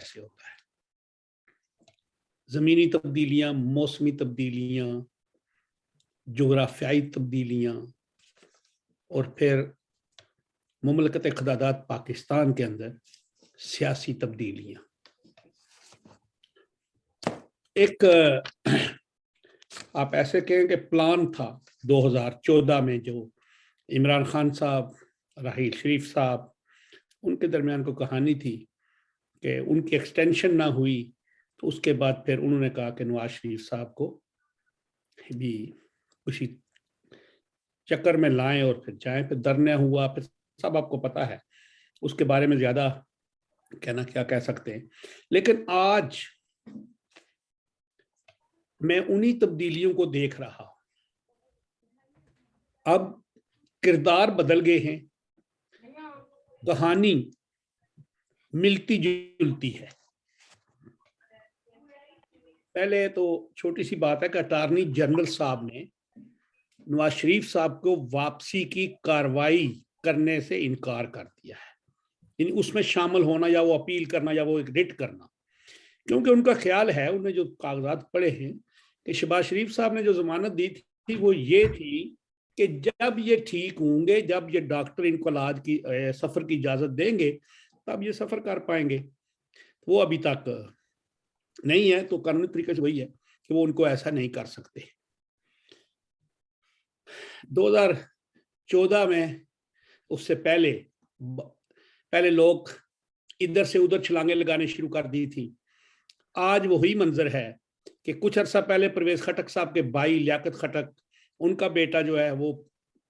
کیسے ہوتا ہے. زمینی تبدیلیاں، موسمی تبدیلیاں، جغرافیائی تبدیلیاں، اور پھر مملکت قدادات پاکستان کے اندر سیاسی تبدیلیاں. ایک آپ ایسے کہیں کہ پلان تھا 2014 میں جو عمران خان صاحب، راحیل شریف صاحب، ان کے درمیان کو کہانی تھی کہ ان کی ایکسٹینشن نہ ہوئی تو اس کے بعد پھر انہوں نے کہا کہ نواز شریف صاحب کو بھی اسی چکر میں لائیں اور پھر جائیں. پھر درنیا ہوا، پھر سب آپ کو پتا ہے، اس کے بارے میں زیادہ کہنا کیا کہہ سکتے ہیں. لیکن آج میں انہی تبدیلیوں کو دیکھ رہا ہوں. اب کردار بدل گئے ہیں، کہانی ملتی جلتی ہے. پہلے تو چھوٹی سی بات ہے کہ اٹارنی جنرل صاحب نے نواز شریف صاحب کو واپسی کی کاروائی کرنے سے انکار کر دیا ہے، یعنی اس میں شامل ہونا یا وہ اپیل کرنا یا وہ ایک ریٹ کرنا. کیونکہ ان کا خیال ہے، انہوں نے جو کاغذات پڑھے ہیں، کہ شہباز شریف صاحب نے جو ضمانت دی تھی وہ یہ تھی کہ جب یہ ٹھیک ہوں گے، جب یہ ڈاکٹر ان کو علاج کی سفر کی اجازت دیں گے تب یہ سفر کر پائیں گے. وہ ابھی تک نہیں ہے، تو قانونی طریقے سے وہی ہے کہ وہ ان کو ایسا نہیں کر سکتے. 2014 میں اس سے پہلے لوگ ادھر سے ادھر چھلانگیں لگانے شروع کر دی تھی. آج وہی منظر ہے کہ کچھ عرصہ پہلے پرویز خٹک صاحب کے بھائی لیاقت خٹک، ان کا بیٹا جو ہے وہ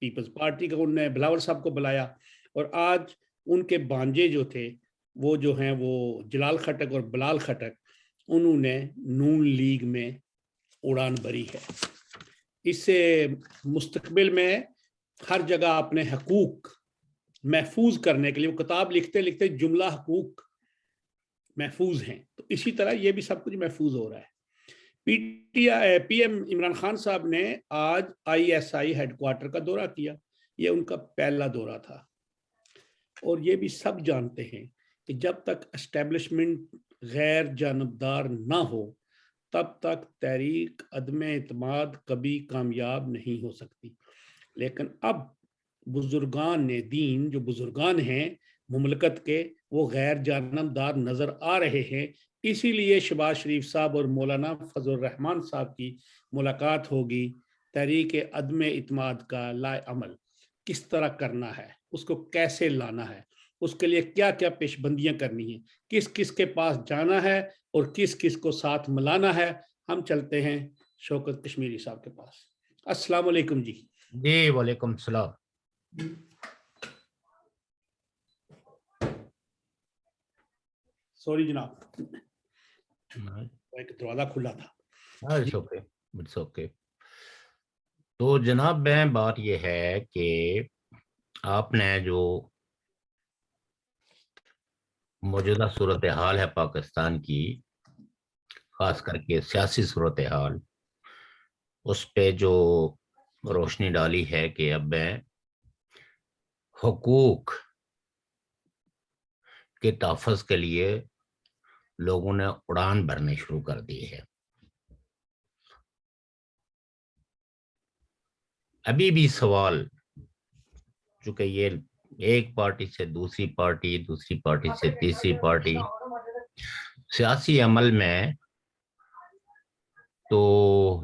پیپلز پارٹی کا، انہوں نے بلاول صاحب کو بلایا، اور آج ان کے بانجے جو تھے وہ جو ہیں وہ جلال خٹک اور بلال خٹک، انہوں نے نون لیگ میں اڑان بھری ہے. اس سے مستقبل میں ہر جگہ اپنے حقوق محفوظ کرنے کے لیے، وہ کتاب لکھتے لکھتے جملہ حقوق محفوظ ہیں، تو اسی طرح یہ بھی سب کچھ محفوظ ہو رہا ہے. پی ایم عمران خان صاحب نے آج ISI ہیڈ کوارٹر کا دورہ کیا. یہ ان کا پہلا دورہ تھا، اور یہ بھی سب جانتے ہیں کہ جب تک اسٹیبلشمنٹ غیر جانبدار نہ ہو تب تک تحریک عدم اعتماد کبھی کامیاب نہیں ہو سکتی. لیکن اب بزرگان دین، جو بزرگان ہیں مملکت کے، وہ غیر جانبدار نظر آ رہے ہیں. اسی لیے شہباز شریف صاحب اور مولانا فضل الرحمان صاحب کی ملاقات ہوگی. تحریک عدم اعتماد کا لائے عمل کس طرح کرنا ہے، اس کو کیسے لانا ہے، اس کے لیے کیا کیا پیش بندیاں کرنی ہیں، کس کس کے پاس جانا ہے اور کس کس کو ساتھ ملانا ہے. ہم چلتے ہیں شوکت کشمیری صاحب کے پاس. السلام علیکم جی. جی وعلیکم السلام. سوری جناب، ایک دروازہ کھلا تھا. It's okay. تو جناب میں بات یہ ہے کہ آپ نے جو موجودہ صورتحال ہے پاکستان کی، خاص کر کے سیاسی صورتحال، اس پہ جو روشنی ڈالی ہے کہ اب میں حقوق کے تحفظ کے لیے لوگوں نے اڑان بھرنے شروع کر دی ہے. ابھی بھی سوال، چونکہ یہ ایک پارٹی سے دوسری پارٹی، دوسری پارٹی سے تیسری پارٹی، سیاسی عمل میں تو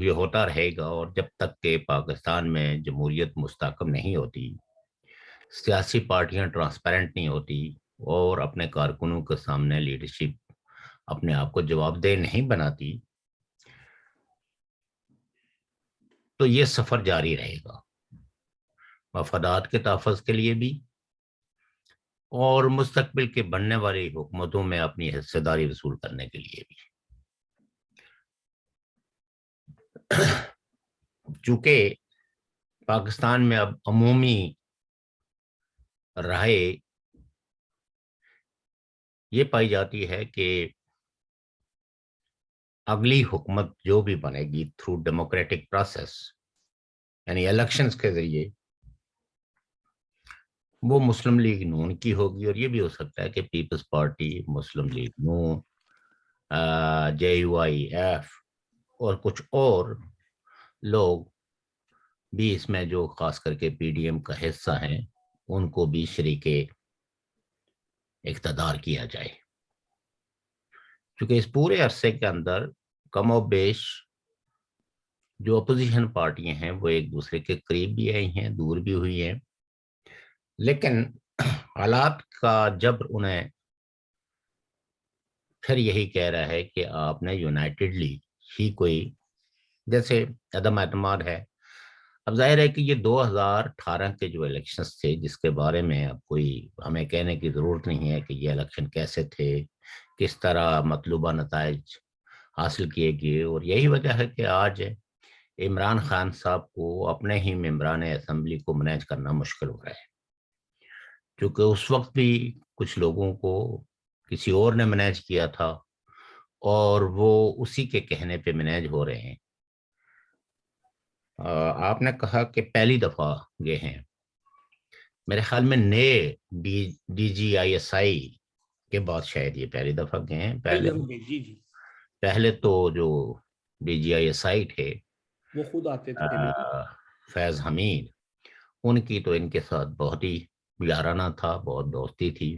یہ ہوتا رہے گا. اور جب تک کہ پاکستان میں جمہوریت مستحکم نہیں ہوتی، سیاسی پارٹیاں ٹرانسپیرنٹ نہیں ہوتی اور اپنے کارکنوں کے سامنے لیڈرشپ اپنے آپ کو جواب دہ نہیں بناتی، تو یہ سفر جاری رہے گا، مفادات کے تحفظ کے لیے بھی اور مستقبل کے بننے والی حکومتوں میں اپنی حصہ داری وصول کرنے کے لیے بھی. چونکہ پاکستان میں اب عمومی رائے یہ پائی جاتی ہے کہ اگلی حکومت جو بھی بنے گی تھرو ڈیموکریٹک پروسیس، یعنی الیکشنز کے ذریعے، وہ مسلم لیگ نون کی ہوگی. اور یہ بھی ہو سکتا ہے کہ پیپلز پارٹی، مسلم لیگ نون JUIF اور کچھ اور لوگ بھی اس میں جو خاص کر کے PDM کا حصہ ہیں ان کو بھی شریک اقتدار کیا جائے، چونکہ اس پورے عرصے کے اندر کم و بیش جو اپوزیشن پارٹیاں ہیں وہ ایک دوسرے کے قریب بھی آئی ہیں، دور بھی ہوئی ہیں، لیکن حالات کا جبر انہیں پھر یہی کہہ رہا ہے کہ آپ نے یونائٹڈلی ہی کوئی جیسے عدم اعتماد ہے۔ اب ظاہر ہے کہ یہ 2018 کے جو الیکشنز تھے جس کے بارے میں اب کوئی ہمیں کہنے کی ضرورت نہیں ہے کہ یہ الیکشن کیسے تھے، کس طرح مطلوبہ نتائج حاصل کیے گئے، اور یہی وجہ ہے کہ آج عمران خان صاحب کو اپنے ہی ممبران اسمبلی کو مینیج کرنا مشکل ہو رہا ہے، کیونکہ اس وقت بھی کچھ لوگوں کو کسی اور نے مینیج کیا تھا اور وہ اسی کے کہنے پہ مینیج ہو رہے ہیں۔ آپ نے کہا کہ پہلی دفعہ گئے ہیں، میرے خیال میں نئے DGISI کے بعد شاید یہ پہلی دفعہ گئے ہیں۔ جی جی پہلے تو جو DGISI تھے وہ خود آتے تھے نا۔ فیض حمید، ان کی تو ان کے ساتھ بہت ہی یارانہ تھا، بہت دوستی تھی،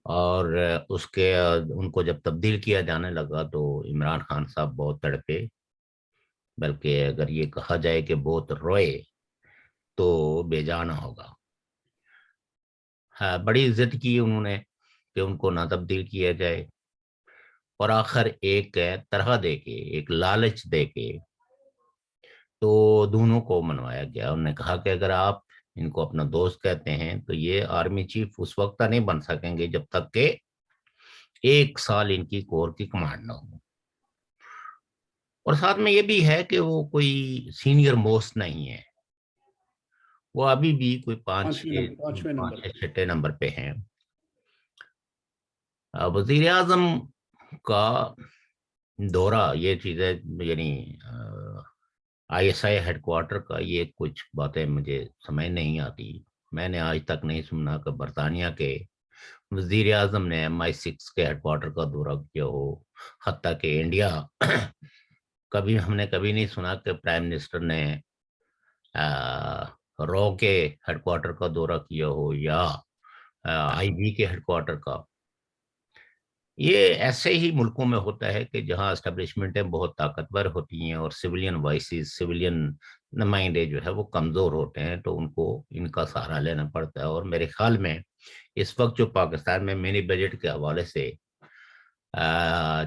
اور اس کے ان کو جب تبدیل کیا جانے لگا تو عمران خان صاحب بہت تڑپے، بلکہ اگر یہ کہا جائے کہ بہت روئے تو بے جانا ہوگا۔ ہاں، بڑی عزت کی انہوں نے کہ ان کو نہ تبدیل کیا جائے، اور آخر ایک طرح دے کے، ایک لالچ دے کے تو دونوں کو منوایا گیا۔ انہوں نے کہا کہ اگر آپ ان کو اپنا دوست کہتے ہیں تو یہ آرمی چیف اس وقت نہیں بن سکیں گے جب تک کہ 1 سال ان کی کور کی کمانڈ نہ ہو، اور ساتھ میں یہ بھی ہے کہ وہ کوئی سینئر موسٹ نہیں ہے، وہ ابھی بھی کوئی پانچویں نمبر پہ۔ چھٹے نمبر پہ ہیں۔ وزیر اعظم کا دورہ، یہ چیزیں یعنی ISI ہیڈ کوارٹر کا، یہ کچھ باتیں مجھے سمجھ نہیں آتی۔ میں نے آج تک نہیں سنا کہ برطانیہ کے وزیر اعظم نے MI6 کے ہیڈ کوارٹر کا دورہ کیا ہو، حتیٰ کہ انڈیا کبھی ہم نے کبھی نہیں سنا کہ پرائم منسٹر نے رو کے ہیڈ کوارٹر کا دورہ کیا ہو یا IB کے ہیڈ کوارٹر کا۔ یہ ایسے ہی ملکوں میں ہوتا ہے کہ جہاں اسٹیبلشمنٹیں بہت طاقتور ہوتی ہیں اور سویلین وائسز، سویلین نمائندے جو ہے وہ کمزور ہوتے ہیں، تو ان کو ان کا سہارا لینا پڑتا ہے۔ اور میرے خیال میں اس وقت جو پاکستان میں منی بجٹ کے حوالے سے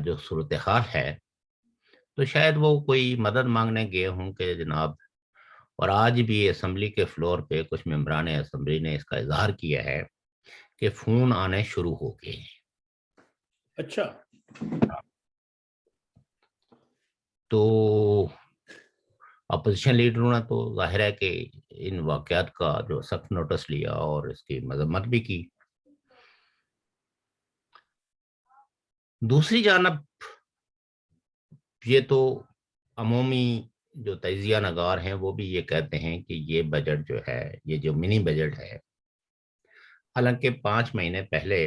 جو صورتحال ہے، تو شاید وہ کوئی مدد مانگنے گئے ہوں کہ جناب، اور آج بھی اسمبلی کے فلور پہ کچھ ممبران اسمبلی نے اس کا اظہار کیا ہے کہ فون آنے شروع ہو گئے ہیں۔ اچھا، تو اپوزیشن لیڈروں نے تو ظاہر ہے کہ ان واقعات کا جو سخت نوٹس لیا اور اس کی مذمت بھی کی۔ دوسری جانب یہ تو عمومی جو تجزیہ نگار ہیں وہ بھی یہ کہتے ہیں کہ یہ بجٹ جو ہے، یہ جو منی بجٹ ہے، حالانکہ 5 مہینے پہلے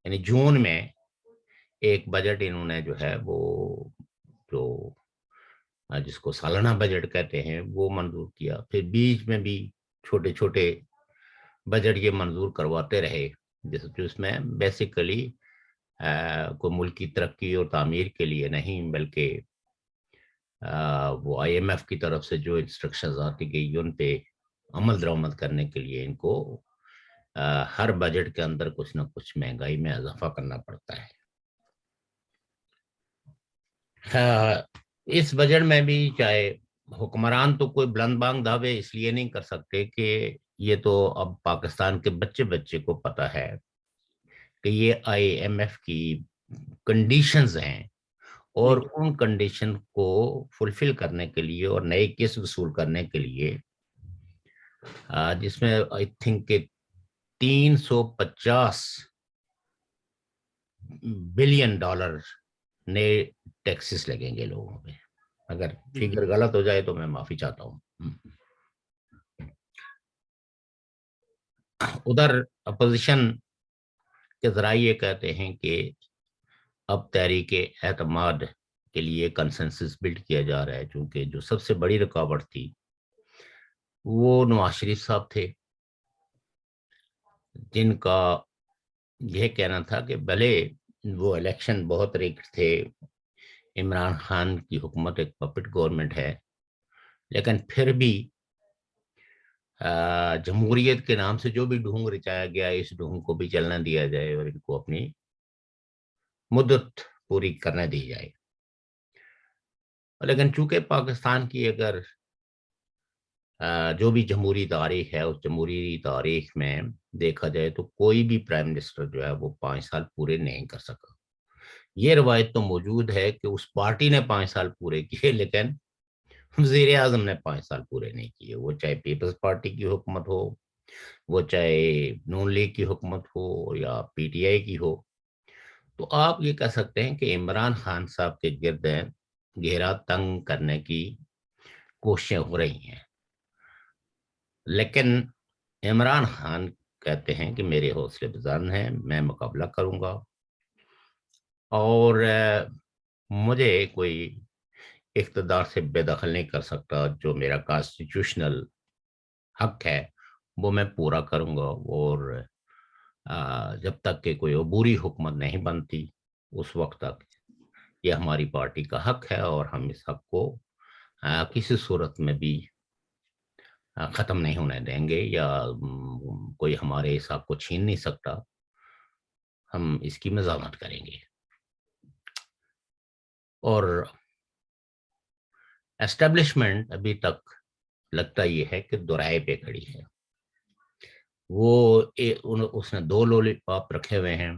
یعنی جون میں ایک بجٹ انہوں نے جو ہے وہ جو جس کو سالانہ بجٹ کہتے ہیں وہ منظور کیا، پھر بیچ میں بھی چھوٹے چھوٹے بجٹ یہ منظور کرواتے رہے، جس میں بیسیکلی کوئی ملک کی ترقی اور تعمیر کے لیے نہیں، بلکہ وہ IMF کی طرف سے جو انسٹرکشنز آتی گئی ان پہ عمل درآمد کرنے کے لیے ان کو ہر بجٹ کے اندر کچھ نہ کچھ مہنگائی میں اضافہ کرنا پڑتا ہے۔ اس بجٹ میں بھی چاہے حکمران تو کوئی بلند بانگ دعوے اس لیے نہیں کر سکتے کہ یہ تو اب پاکستان کے بچے بچے کو پتا ہے کہ یہ IMF کی کنڈیشنز ہیں، اور ان کنڈیشن کو فلفل کرنے کے لیے اور نئے کیس وصول کرنے کے لیے جس میں آئی تھنک کہ 350 بلین ڈالر نئے ٹیکسز لگیں گے لوگوں پہ۔ اگر فگر غلط ہو جائے تو میں معافی چاہتا ہوں۔ ادھر اپوزیشن کے ذرائع یہ کہتے ہیں کہ اب تحریک اعتماد کے لیے کنسنسس بلڈ کیا جا رہا ہے، چونکہ جو سب سے بڑی رکاوٹ تھی وہ نواز شریف صاحب تھے، جن کا یہ کہنا تھا کہ بھلے وہ الیکشن بہت ریگڈ تھے، عمران خان کی حکومت ایک پپٹ گورنمنٹ ہے، لیکن پھر بھی جمہوریت کے نام سے جو بھی ڈھونگ رچایا گیا اس ڈھونگ کو بھی چلنا دیا جائے اور ان کو اپنی مدت پوری کرنے دی جائے۔ لیکن چونکہ پاکستان کی اگر جو بھی جمہوری تاریخ ہے، اس جمہوری تاریخ میں دیکھا جائے تو کوئی بھی پرائم منسٹر جو ہے وہ 5 سال پورے نہیں کر سکا۔ یہ روایت تو موجود ہے کہ اس پارٹی نے 5 سال پورے کیے، لیکن وزیر اعظم نے 5 سال پورے نہیں کیے، وہ چاہے پیپلز پارٹی کی حکومت ہو، وہ چاہے نون لیگ کی حکومت ہو یا پی ٹی آئی کی ہو۔ تو آپ یہ کہہ سکتے ہیں کہ عمران خان صاحب کے گرد گھیرا تنگ کرنے کی کوششیں ہو رہی ہیں، لیکن عمران خان کہتے ہیں کہ میرے حوصلے بلند ہیں، میں مقابلہ کروں گا اور مجھے کوئی اقتدار سے بے دخل نہیں کر سکتا، جو میرا کانسٹیٹیوشنل حق ہے وہ میں پورا کروں گا، اور جب تک کہ کوئی عبوری حکومت نہیں بنتی اس وقت تک یہ ہماری پارٹی کا حق ہے، اور ہم اس حق کو کسی صورت میں بھی ختم نہیں ہونے دیں گے، یا کوئی ہمارے اس حق کو چھین نہیں سکتا، ہم اس کی مزاحمت کریں گے۔ اور اسٹیبلشمنٹ ابھی تک لگتا یہ ہے کہ دورائے پہ کھڑی ہے، وہ اس نے 2 لولی پاپ رکھے ہوئے ہیں،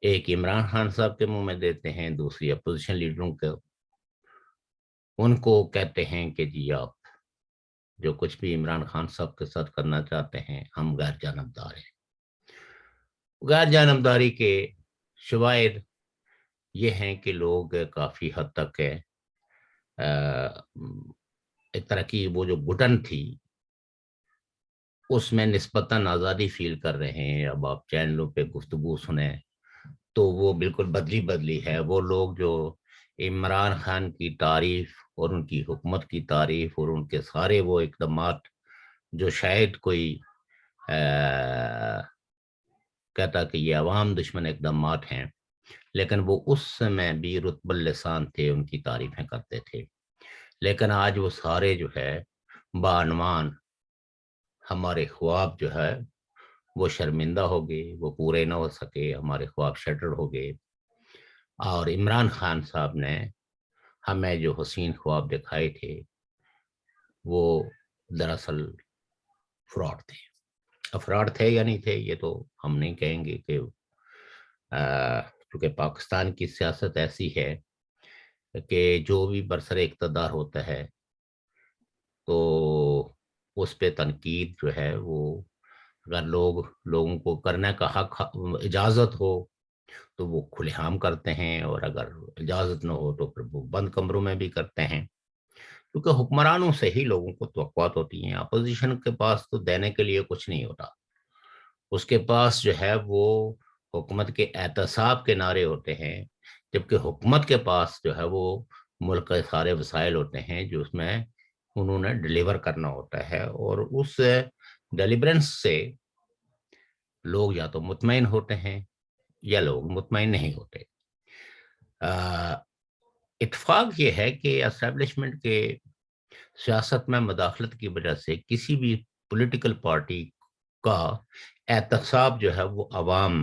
ایک عمران خان صاحب کے منہ میں دیتے ہیں، دوسری اپوزیشن لیڈروں کے، ان کو کہتے ہیں کہ جی آپ جو کچھ بھی عمران خان صاحب کے ساتھ کرنا چاہتے ہیں، ہم غیر جانبدار ہیں۔ غیر جانبداری کے شواہد یہ ہیں کہ لوگ کافی حد تک ایک طرح کی وہ جو گھٹن تھی اس میں نسبتاً آزادی فیل کر رہے ہیں۔ اب آپ چینلوں پہ گفتگو سنیں تو وہ بالکل بدلی ہے۔ وہ لوگ جو عمران خان کی تعریف اور ان کی حکومت کی تعریف اور ان کے سارے وہ اقدامات جو شاید کوئی کہتا کہ یہ عوام دشمن اقدامات ہیں، لیکن وہ اس سمے بھی رتب اللسان تھے، ان کی تعریفیں کرتے تھے، لیکن آج وہ سارے جو ہے بعنوان ہمارے خواب جو ہے وہ شرمندہ ہو گئے، وہ پورے نہ ہو سکے، ہمارے خواب شٹر ہو گئے، اور عمران خان صاحب نے ہمیں جو حسین خواب دکھائے تھے وہ دراصل فراڈ تھے یا نہیں تھے یہ تو ہم نہیں کہیں گے، کہ کیونکہ پاکستان کی سیاست ایسی ہے کہ جو بھی برسر اقتدار ہوتا ہے تو اس پہ تنقید جو ہے وہ اگر لوگوں کو کرنے کا حق اجازت ہو تو وہ کھلے عام کرتے ہیں، اور اگر اجازت نہ ہو تو پھر وہ بند کمروں میں بھی کرتے ہیں، کیونکہ حکمرانوں سے ہی لوگوں کو توقعات ہوتی ہیں۔ اپوزیشن کے پاس تو دینے کے لیے کچھ نہیں ہوتا، اس کے پاس جو ہے وہ حکومت کے احتساب کے نعرے ہوتے ہیں، جبکہ حکومت کے پاس جو ہے وہ ملک کے سارے وسائل ہوتے ہیں جو اس میں انہوں نے ڈیلیور کرنا ہوتا ہے، اور اس ڈیلیورنس سے لوگ یا تو مطمئن ہوتے ہیں یا لوگ مطمئن نہیں ہوتے۔ اتفاق یہ ہے کہ اسٹیبلشمنٹ کے سیاست میں مداخلت کی وجہ سے کسی بھی پولیٹیکل پارٹی کا احتساب جو ہے وہ عوام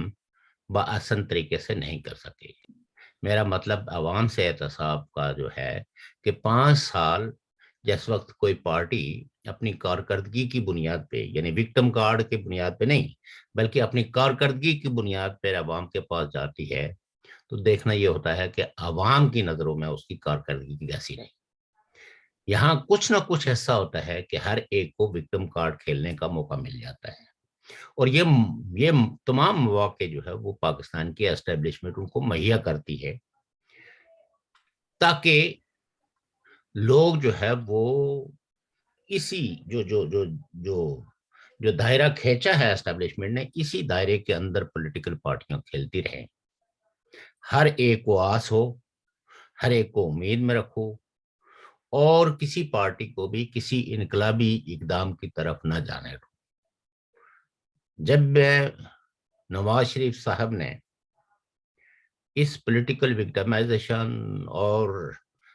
بآسن طریقے سے نہیں کر سکے۔ میرا مطلب عوام سے احتساب کا جو ہے کہ 5 سال جس وقت کوئی پارٹی اپنی کارکردگی کی بنیاد پہ، یعنی وکٹم کارڈ کی بنیاد پہ نہیں بلکہ اپنی کارکردگی کی بنیاد پہ عوام کے پاس جاتی ہے تو دیکھنا یہ ہوتا ہے کہ عوام کی نظروں میں اس کی کارکردگی کیسی رہی۔ یہاں کچھ نہ کچھ ایسا ہوتا ہے کہ ہر ایک کو وکٹم کارڈ کھیلنے کا موقع مل جاتا ہے، اور یہ تمام مواقع جو ہے وہ پاکستان کی اسٹیبلشمنٹ ان کو مہیا کرتی ہے تاکہ لوگ جو ہے وہ اسی جو دائرہ کھینچا ہے اسٹیبلشمنٹ نے، اسی دائرے کے اندر پولیٹیکل پارٹیاں کھیلتی رہیں۔ ہر ایک کو آس ہو، ہر ایک کو امید میں رکھو، اور کسی پارٹی کو بھی کسی انقلابی اقدام کی طرف نہ جانے دو۔ جب نواز شریف صاحب نے اس پولیٹیکل وکٹمائزیشن اور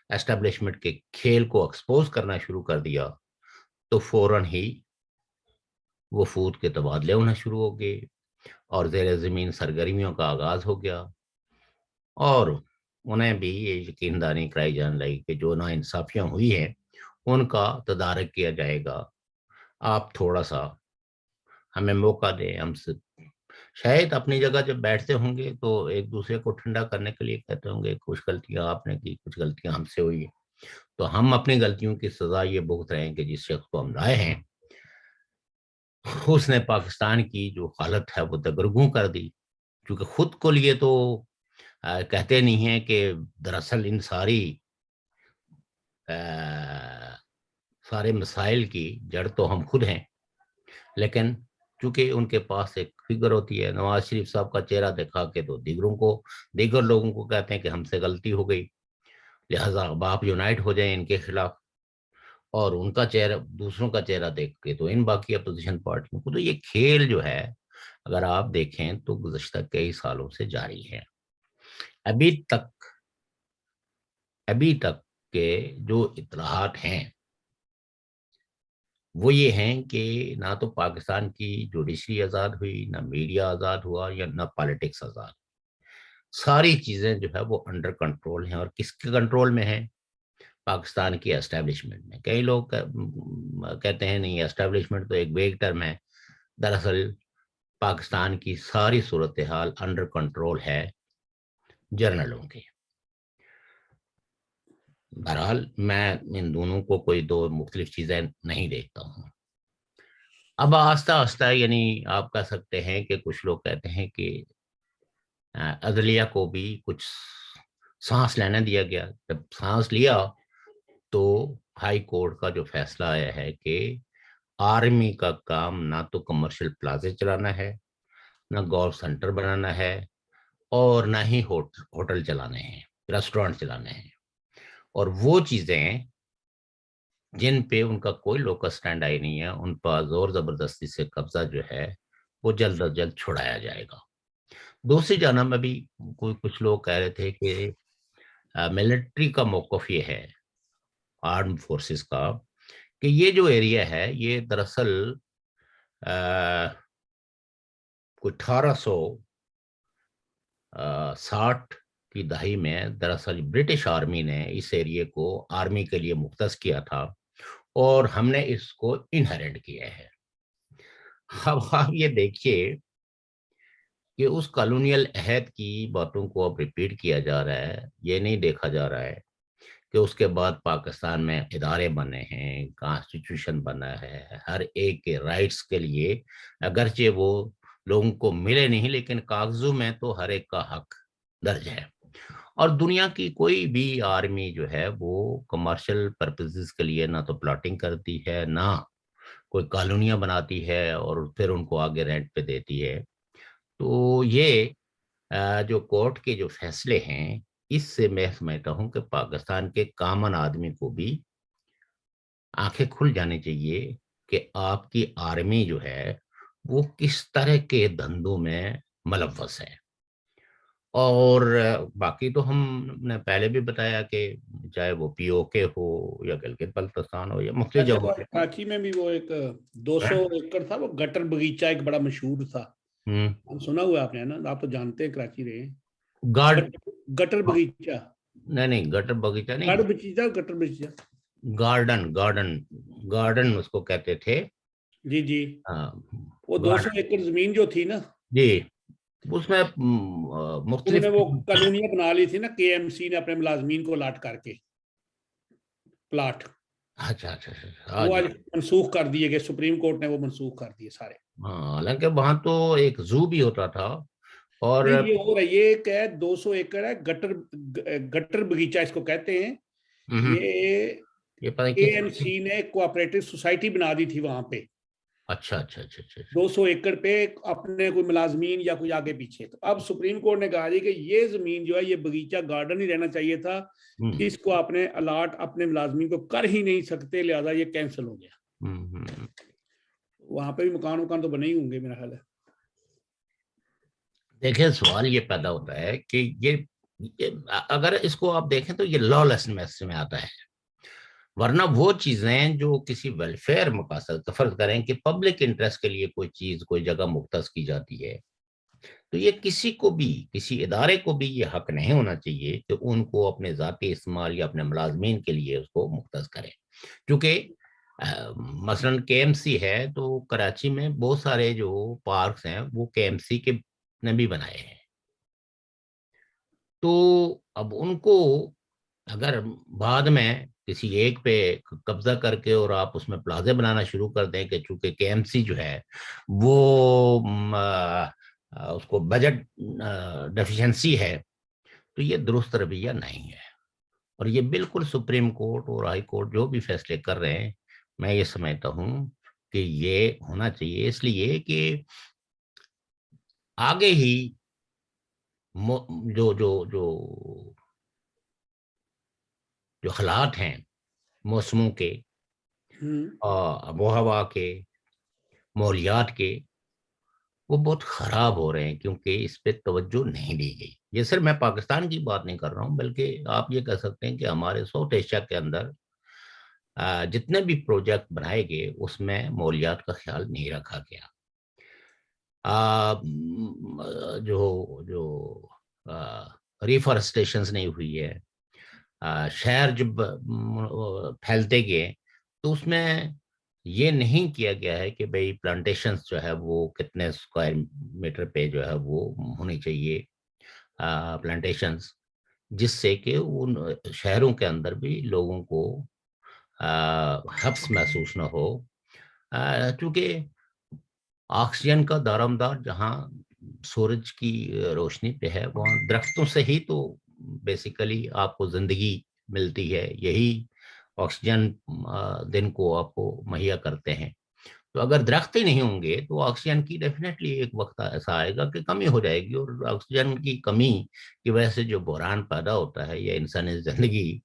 اسٹیبلشمنٹ کے کھیل کو ایکسپوز کرنا شروع کر دیا تو فوراً ہی وفود کے تبادلے ہونا شروع ہو گئے اور زیر زمین سرگرمیوں کا آغاز ہو گیا، اور انہیں بھی یہ یقین دہانی کرائی جانے لگی کہ جو ناانصافیاں ہوئی ہیں ان کا تدارک کیا جائے گا، آپ تھوڑا سا ہمیں موقع دیں، ہم سے شاید اپنی جگہ جب بیٹھتے ہوں گے تو ایک دوسرے کو ٹھنڈا کرنے کے لیے کہتے ہوں گے کچھ غلطیاں آپ نے کی، کچھ غلطیاں ہم سے ہوئی، تو ہم اپنی غلطیوں کی سزا یہ بھگت رہے ہیں کہ جس شخص کو ہم لائے ہیں اس نے پاکستان کی جو حالت ہے وہ دگرگوں کر دی، کیونکہ خود کو لیے تو کہتے نہیں ہیں کہ دراصل ان سارے مسائل کی جڑ تو ہم خود ہیں، لیکن چونکہ ان کے پاس ایک فگر ہوتی ہے، نواز شریف صاحب کا چہرہ دکھا کے تو دیگر لوگوں کو کہتے ہیں کہ ہم سے غلطی ہو گئی، لہٰذا اب آپ یونائٹ ہو جائیں ان کے خلاف، اور ان کا چہرہ دوسروں کا چہرہ دیکھ کے تو ان باقی اپوزیشن پارٹیوں کو، تو یہ کھیل جو ہے اگر آپ دیکھیں تو گزشتہ کئی سالوں سے جاری ہے۔ ابھی تک کے جو اطلاعات ہیں وہ یہ ہیں کہ نہ تو پاکستان کی جوڈیشری آزاد ہوئی، نہ میڈیا آزاد ہوا، یا نہ پالیٹکس آزاد، ساری چیزیں جو ہے وہ انڈر کنٹرول ہیں، اور کس کے کنٹرول میں ہیں؟ پاکستان کی اسٹیبلشمنٹ میں۔ کئی لوگ کہتے ہیں نہیں اسٹیبلشمنٹ تو ایک ویگ ٹرم ہے، دراصل پاکستان کی ساری صورتحال انڈر کنٹرول ہے جرنلوں کے۔ بہرحال میں ان دونوں کو کوئی دو مختلف چیزیں نہیں دیکھتا ہوں۔ اب آہستہ آہستہ یعنی آپ کہہ سکتے ہیں کہ کچھ لوگ کہتے ہیں کہ عدلیہ کو بھی کچھ سانس لینے دیا گیا۔ جب سانس لیا تو ہائی کورٹ کا جو فیصلہ آیا ہے کہ آرمی کا کام نہ تو کمرشل پلازے چلانا ہے، نہ گولف سینٹر بنانا ہے، اور نہ ہی ہوٹل چلانے ہیں، ریسٹورانٹ چلانے ہیں، اور وہ چیزیں جن پہ ان کا کوئی لوکس اسٹینڈ آئی نہیں ہے ان پر زور زبردستی سے قبضہ جو ہے وہ جلد از جلد چھڑایا جائے گا۔ دوسری جانب ابھی کچھ لوگ کہہ رہے تھے کہ ملٹری کا موقف یہ ہے، آرم فورسز کا، کہ یہ جو ایریا ہے یہ دراصل کوئی 1860 کی دہائی میں دراصل برٹش آرمی نے اس ایریے کو آرمی کے لیے مختص کیا تھا، اور ہم نے اس کو انہیرنٹ کیا ہے۔ اب آپ یہ دیکھیے کہ اس کالونیل عہد کی باتوں کو اب ریپیٹ کیا جا رہا ہے، یہ نہیں دیکھا جا رہا ہے کہ اس کے بعد پاکستان میں ادارے بنے ہیں، کانسٹیٹیوشن بنا ہے، ہر ایک کے رائٹس کے لیے اگرچہ وہ لوگوں کو ملے نہیں لیکن کاغذوں میں تو ہر ایک کا حق درج ہے۔ اور دنیا کی کوئی بھی آرمی جو ہے وہ کمرشل پرپزز کے لیے نہ تو پلاٹنگ کرتی ہے، نہ کوئی کالونیاں بناتی ہے اور پھر ان کو آگے رینٹ پہ دیتی ہے۔ تو یہ جو کورٹ کے جو فیصلے ہیں اس سے میں سمجھتا ہوں کہ پاکستان کے کامن آدمی کو بھی آنکھیں کھل جانی چاہیے کہ آپ کی آرمی جو ہے وہ کس طرح کے دھندوں میں ملوث ہے۔ اور باقی تو ہم نے پہلے بھی بتایا کہ چاہے وہ پی او کے ہو یا گلگت بلتستان ہو یا مختلف اچھا، جگہوں وہ کراچی میں بھی وہ ایک 200 ایکڑ تھا، وہ گٹر باغیچہ ایک بڑا مشہور تھا، سنا ہوا آپ نے نا، آپ تو جانتے ہیں کراچی رہے ہیں۔ گارڈ گٹر باغیچہ نہیں گٹر باغیچہ نہیں، گڑھ باغیچہ، گٹر باغیچہ، گارڈن اس کو کہتے تھے۔ جی جی، وہ 200 ایکڑ زمین جو تھی نا جی اس میں انہوں مختلف نے وہ کالونیاں بنا لی تھی نا، کے ایم سی نے اپنے ملازمین کو لاٹ کر کے پلاٹ، اچھا وہ آج منسوخ کر دیے گئے، سپریم کورٹ نے وہ منسوخ کر دیے سارے۔ ہاں، حالانکہ وہاں تو ایک زو بھی ہوتا تھا، اور نہیں یہ ہو رہا ہے، یہ ایک ہے 200 ایکڑ ہے، گٹر باغیچہ اس کو کہتے ہیں۔ یہ پتہ اے این سی نے کوآپریٹو سوسائٹی بنا دی تھی وہاں پہ، اچھا اچھا اچھا اچھا 200 ایکڑ پہ اپنے کوئی ملازمین یا کوئی آگے پیچھے. تو اب سپریم کورٹ نے کہا جی کہ یہ زمین جو ہے یہ باغیچہ گارڈن ہی رہنا چاہیے تھا, اس کو آپ نے الاٹ اپنے ملازمین کو کر ہی نہیں سکتے, لہذا یہ کینسل ہو گیا. وہاں پہ بھی مکان تو بنے ہی ہوں گے میرا خیال ہے. دیکھیں سوال یہ پیدا ہوتا ہے کہ یہ اگر اس کو آپ دیکھیں تو یہ لا لیسنس میں آتا ہے, ورنہ وہ چیزیں جو کسی ویلفیئر مقاصد فرض کریں کہ پبلک انٹرسٹ کے لیے کوئی چیز کوئی جگہ مختص کی جاتی ہے, تو یہ کسی کو بھی کسی ادارے کو بھی یہ حق نہیں ہونا چاہیے کہ ان کو اپنے ذاتی استعمال یا اپنے ملازمین کے لیے اس کو مختص کرے. کیونکہ مثلا کے ایم سی ہے تو کراچی میں بہت سارے جو پارکس ہیں وہ کے ایم سی کے نے بھی بنائے ہیں, تو اب ان کو اگر بعد میں کسی ایک پہ قبضہ کر کے اور آپ اس میں پلازے بنانا شروع کر دیں کہ چونکہ کے ایم سی جو ہے وہ اس کو بجٹ ڈیفیشنسی ہے, تو یہ درست رویہ نہیں ہے. اور یہ بالکل سپریم کورٹ اور ہائی کورٹ جو بھی فیصلے کر رہے ہیں, میں یہ سمجھتا ہوں کہ یہ ہونا چاہیے, اس لیے کہ آگے ہی جو جو جو جو حالات ہیں موسموں کے, آب و ہوا کے, ماحولیات کے, وہ بہت خراب ہو رہے ہیں کیونکہ اس پہ توجہ نہیں دی گئی. یہ صرف میں پاکستان کی بات نہیں کر رہا ہوں, بلکہ آپ یہ کہہ سکتے ہیں کہ ہمارے ساؤتھ ایشیا کے اندر جتنے بھی پروجیکٹ بنائے گئے اس میں ماحولیات کا خیال نہیں رکھا گیا. جو ریفارسٹیشنز نہیں ہوئی ہے, شہر جب پھیلتے گئے تو اس میں یہ نہیں کیا گیا ہے کہ بھئی پلانٹیشنز جو ہے وہ کتنے اسکوائر میٹر پہ جو ہے وہ ہونی چاہیے پلانٹیشنز, جس سے کہ ان شہروں کے اندر بھی لوگوں کو حبس محسوس نہ ہو. چونکہ آکسیجن کا دارمدار جہاں سورج کی روشنی پہ ہے, وہاں درختوں سے ہی تو بیسیکلی آپ کو زندگی ملتی ہے, یہی آکسیجن دن کو آپ کو مہیا کرتے ہیں. تو اگر درخت ہی نہیں ہوں گے تو آکسیجن کی ڈیفینیٹلی ایک وقت ایسا آئے گا کہ کمی ہو جائے گی, اور آکسیجن کی کمی کی وجہ سے جو بحران پیدا ہوتا ہے یا انسانی زندگی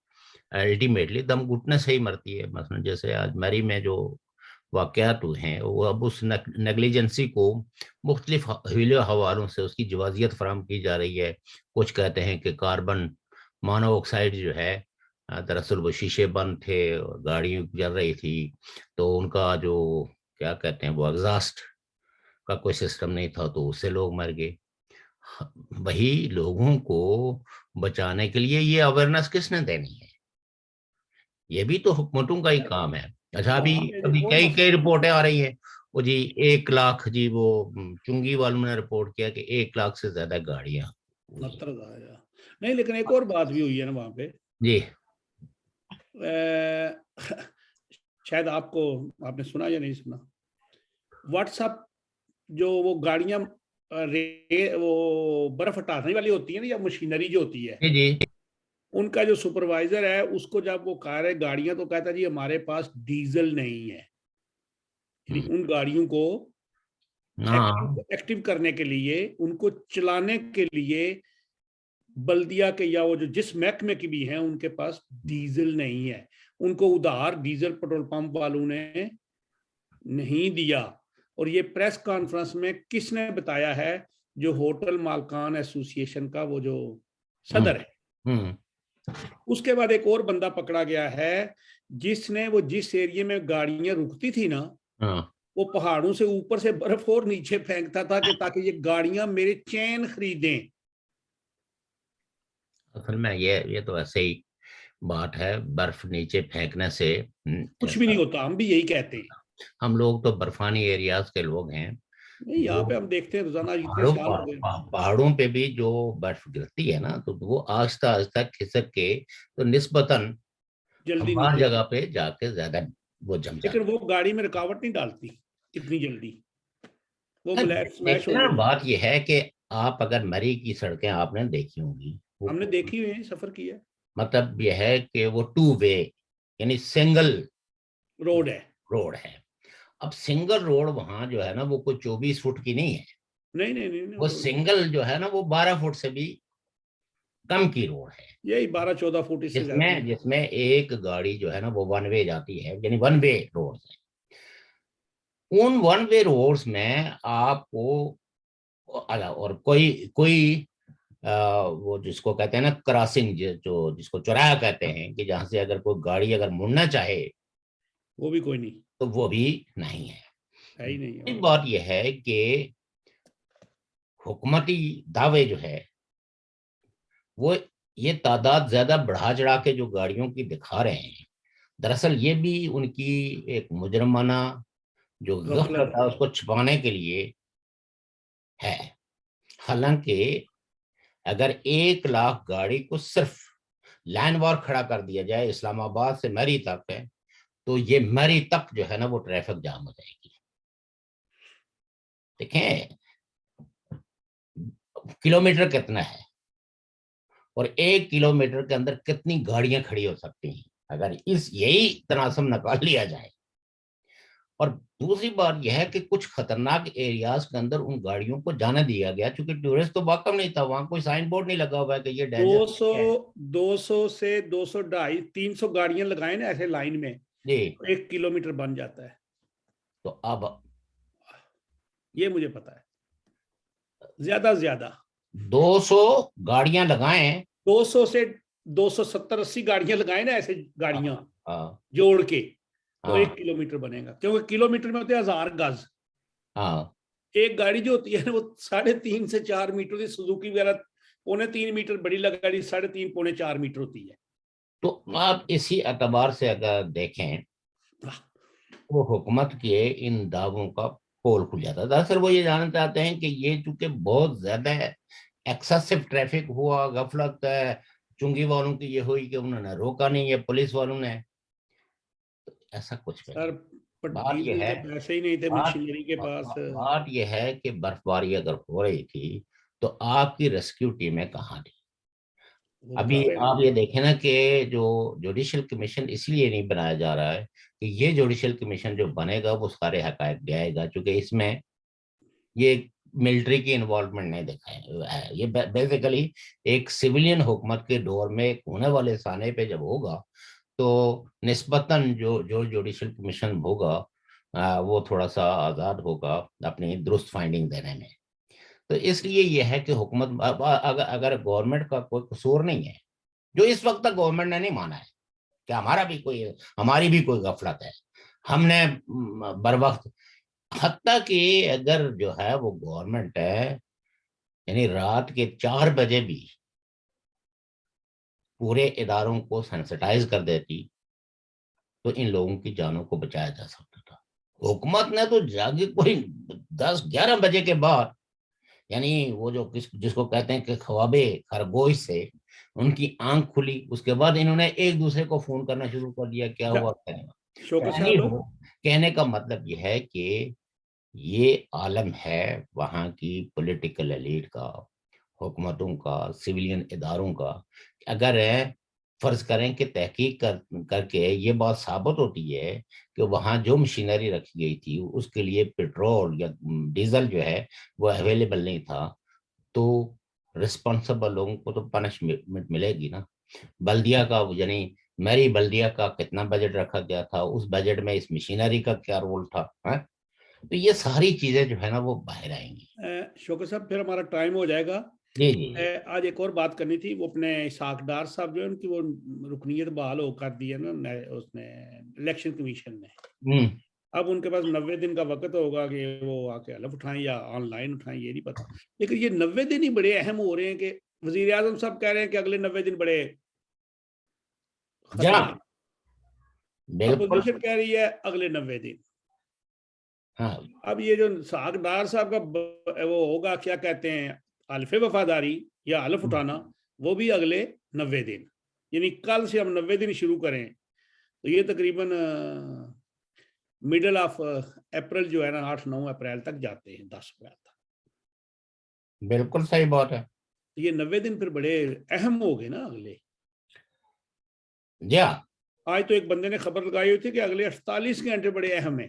الٹیمیٹلی دم گھٹنے سے ہی مرتی ہے. مثلا جیسے آج میری میں جو واقعات ہیں وہ اب اس نیگلیجنسی کو مختلف حوالوں سے اس کی جوازیت فراہم کی جا رہی ہے. کچھ کہتے ہیں کہ کاربن مونو آکسائڈ جو ہے, دراصل وہ شیشے بند تھے اور گاڑی جل رہی تھی, تو ان کا جو کیا کہتے ہیں وہ ایگزاسٹ کا کوئی سسٹم نہیں تھا, تو اس سے لوگ مر گئے. وہی لوگوں کو بچانے کے لیے یہ اویئرنیس کس نے دینی ہے؟ یہ بھی تو حکومتوں کا ہی کام ہے. اچھا ابھی کئی رپورٹیں آ رہی ہیں, وہ جی 1 لاکھ, جی وہ چنگی والوں نے رپورٹ کیا کہ 1 لاکھ سے زیادہ گاڑیاں نہیں. لیکن ایک اور بات بھی ہوئی ہے نا وہاں پہ جی, شاید آپ نے سنا یا نہیں سنا, واٹس ایپ جو وہ گاڑیاں وہ برف ہٹانے والی ہوتی ہیں نا, یا مشینری جو ہوتی ہے, جی ان کا جو سپروائزر ہے اس کو جب وہ کہہ رہے گاڑیاں, تو کہتا جی ہمارے پاس ڈیزل نہیں ہے. یعنی ان گاڑیوں کو ایکٹیو کرنے کے لیے, ان کو چلانے کے لیے بلدیہ کے یا وہ جو جس محکمے کی بھی ہیں ان کے پاس ڈیزل نہیں ہے. ان کو ادھار ڈیزل پٹرول پمپ والوں نے نہیں دیا. اور یہ پریس کانفرنس میں کس نے بتایا ہے؟ جو ہوٹل مالکان ایسوسی ایشن کا وہ جو صدر ہے. اس کے بعد ایک اور بندہ پکڑا گیا ہے جس نے وہ جس ایریے میں گاڑیاں رکتی تھی نا, وہ پہاڑوں سے اوپر سے برف اور نیچے پھینکتا تھا کہ تاکہ یہ گاڑیاں میرے چین خریدیں. اصل میں یہ تو ایسے ہی بات ہے, برف نیچے پھینکنے سے کچھ بھی نہیں ہوتا, ہم بھی یہی کہتے ہیں. ہم لوگ تو برفانی ایریاز کے لوگ ہیں, نہیں یہاں پہ ہم دیکھتے ہیں روزانہ اتنے سال ہو گئے. پہاڑوں پہ بھی جو برف گرتی ہے نا, تو وہ آہستہ آہستہ کھسک کے تو نسبتاً جلدی ہر جگہ پہ جا کے زیادہ وہ جم جاتی. لیکن وہ گاڑی میں رکاوٹ نہیں ڈالتی اتنی جلدی. وہ بلیک سمیش ہو. بات یہ ہے کہ آپ اگر مری کی سڑکیں آپ نے دیکھی ہوں گی, ہم نے دیکھی ہوئی ہیں, سفر کیا. مطلب یہ ہے کہ وہ 2 وے یعنی سنگل روڈ ہے. اب سنگل روڈ وہاں جو ہے نا وہ کوئی 24 فٹ کی نہیں ہے, نہیں نہیں نہیں وہ سنگل جو ہے نا وہ 12 فٹ سے بھی کم کی روڈ ہے, یہی 12-14 فٹ, اس سے زیادہ نہیں. جس میں ایک گاڑی جو ہے نا وہ ون وے جاتی ہے, یعنی ون وے روڈ ہے. ان ون وے روڈز میں آپ کو اور کوئی وہ جس کو کہتے ہیں نا کراسنگ, جو جس کو چوراہا کہتے ہیں, کہ جہاں سے اگر کوئی گاڑی اگر مڑنا چاہے وہ بھی کوئی نہیں تو وہ بھی نہیں ہے. ہے ہی نہیں. ایک بات یہ ہے کہ حکومتی دعوے جو ہے وہ یہ تعداد زیادہ بڑھا چڑھا کے جو گاڑیوں کی دکھا رہے ہیں, دراصل یہ بھی ان کی ایک مجرمانہ جو غفلت ہے اس کو چھپانے کے لیے ہے. حالانکہ اگر 1 لاکھ گاڑی کو صرف لائن وار کھڑا کر دیا جائے اسلام آباد سے مری تک ہے, تو یہ مری تک جو ہے نا وہ ٹریفک جام ہو جائے گی. دیکھیں کلومیٹر کتنا ہے اور 1 کلومیٹر کے اندر کتنی گاڑیاں کھڑی ہو سکتی ہیں اگر یہی تناسب نکال لیا جائے. اور دوسری بات یہ ہے کہ کچھ خطرناک ایریاز کے اندر ان گاڑیوں کو جانے دیا گیا, چونکہ ٹورسٹ تو واقف نہیں تھا, وہاں کوئی سائن بورڈ نہیں لگا ہوا ہے کہ یہ ڈینجر ہے. 200 سے 200 250-300 گاڑیاں لگائیں نا ایسے لائن میں, جی 1 کلومیٹر بن جاتا ہے. تو اب یہ مجھے پتا ہے, زیادہ 200 گاڑیاں لگائیں, 200 سے 270-80 گاڑیاں لگائیں نا ایسے گاڑیاں ہاں جوڑ کے, تو 1 کلومیٹر بنے گا, کیونکہ کلومیٹر میں ہوتے ہیں 1000 گز. ہاں ایک گاڑی جو ہوتی ہے وہ 3.5 سے 4 میٹر, سوزوکی وغیرہ 3.25 میٹر بڑی گاڑی 3.5-4 میٹر ہوتی ہے. تو آپ اسی اعتبار سے اگر دیکھیں وہ حکومت کے ان دعووں کا پول کھل جاتا ہے. دراصل وہ یہ جاننا چاہتے ہیں کہ یہ چونکہ بہت زیادہ ایکسیسو ٹریفک ہوا, غفلت چنگی والوں کی یہ ہوئی کہ انہوں نے روکا نہیں, ہے پولیس والوں نے, تو ایسا کچھ بھی نہیں. بات یہ ہے, پیسے ہی نہیں تھے مشینری کے پاس. بات یہ ہے کہ برف باری اگر ہو رہی تھی تو آپ کی ریسکیو ٹیمیں کہاں تھی؟ ابھی آپ یہ دیکھیں نا کہ جو جوڈیشل کمیشن اس لیے نہیں بنایا جا رہا ہے کہ یہ جوڈیشل کمیشن جو بنے گا وہ سارے حقائق دے گا, چونکہ اس میں یہ ملٹری کی انوالومنٹ نہیں دکھائے, یہ بیسیکلی ایک سویلین حکومت کے دور میں ایک ہونے والے سانے پہ جب ہوگا تو نسبتاً جو جوڈیشل کمیشن ہوگا وہ تھوڑا سا آزاد ہوگا اپنی درست فائنڈنگ دینے میں. تو اس لیے یہ ہے کہ حکومت اگر گورنمنٹ کا کوئی قصور نہیں ہے, جو اس وقت تک گورنمنٹ نے نہیں مانا ہے کہ ہماری بھی کوئی غفلت ہے, ہم نے بر وقت, حتیٰ کہ اگر جو ہے وہ گورنمنٹ ہے یعنی رات کے 4 بجے بھی پورے اداروں کو سینسٹائز کر دیتی تو ان لوگوں کی جانوں کو بچایا جا سکتا تھا. حکومت نے تو جاگے کوئی 10-11 بجے کے بعد, یعنی وہ جو جس کو کہتے ہیں کہ خوابے خرگوش سے ان کی آنکھ کھلی, اس کے بعد انہوں نے ایک دوسرے کو فون کرنا شروع کر دیا, کیا ہوا کہنے کا مطلب یہ ہے کہ یہ عالم ہے وہاں کی پولیٹیکل ایلیٹ کا, حکومتوں کا, سویلین اداروں کا. اگر فرض کریں کہ تحقیق کر کے یہ بات ثابت ہوتی ہے کہ وہاں جو مشینری رکھی گئی تھی اس کے لیے پیٹرول یا ڈیزل جو ہے وہ اویلیبل نہیں تھا, تو رسپانسبل لوگوں کو تو پنشمنٹ ملے گی نا. بلدیہ کا, یعنی میری بلدیہ کا کتنا بجٹ رکھا گیا تھا, اس بجٹ میں اس مشینری کا کیا رول تھا, تو یہ ساری چیزیں جو ہے نا وہ باہر آئیں گی. شوکت صاحب پھر ہمارا ٹائم ہو جائے گا. جی آج ایک اور بات کرنی تھی, وہ اپنے اسحاق ڈار صاحب جو ہے ان کی وہ رکنیت بحال ہو کر دی ہے نا اس نے الیکشن کمیشن نے. اب ان کے پاس 90 دن کا وقت ہوگا کہ وہ آ کے حلف اٹھائیں یا آن لائن اٹھائیں, یہ نہیں پتا. لیکن یہ 90 دن ہی بڑے اہم ہو رہے ہیں کہ وزیر اعظم صاحب کہہ رہے ہیں کہ اگلے 90 دن بڑے خطرناک, اپوزیشن کہہ رہی ہے اگلے 90 دن. اب یہ جو اسحاق ڈار صاحب کا وہ ہوگا کیا کہتے ہیں حلف وفاداری یا حلف اٹھانا, وہ بھی اگلے 90 دن, یعنی کل سے ہم 90 دن شروع کریں تو یہ تقریباً مڈل آف اپریل جو ہے نا 8-9 اپریل تک جاتے ہیں, 10 اپریل تک. بالکل صحیح بات ہے. یہ 90 دن پھر بڑے اہم ہو گئے نا اگلے. جی آج تو ایک بندے نے خبر لگائی ہوئی تھی کہ اگلے 48 گھنٹے بڑے اہم ہیں,